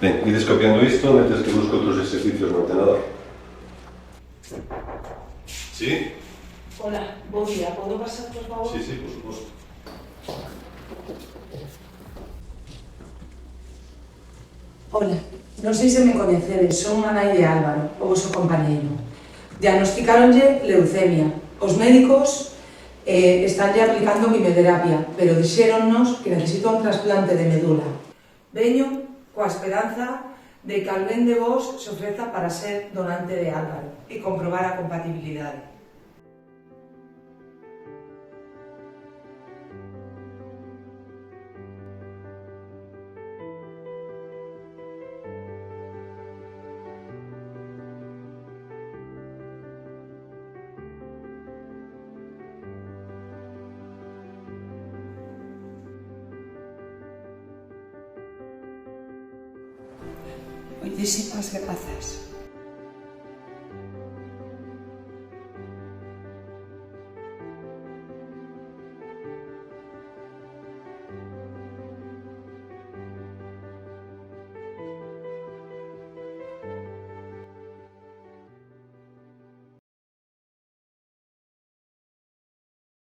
Ben, ides copiando isto, metes que busco outros exercicios no ordenador. Sí? Hola, bo día. Podo pasar, por favor? Sí, por suposto. Hola, non sei se me coñecedes, son a nai de Álvaro, o vosso compañeiro. Diagnosticáronlle leucemia. Os médicos estánlle aplicando quimioterapia, pero dixéronnos que necesita un trasplante de medula. Veño coa esperanza de que alguén de vos se ofreza para ser donante de Álvaro e comprobar a compatibilidade. Moitísimas grazas.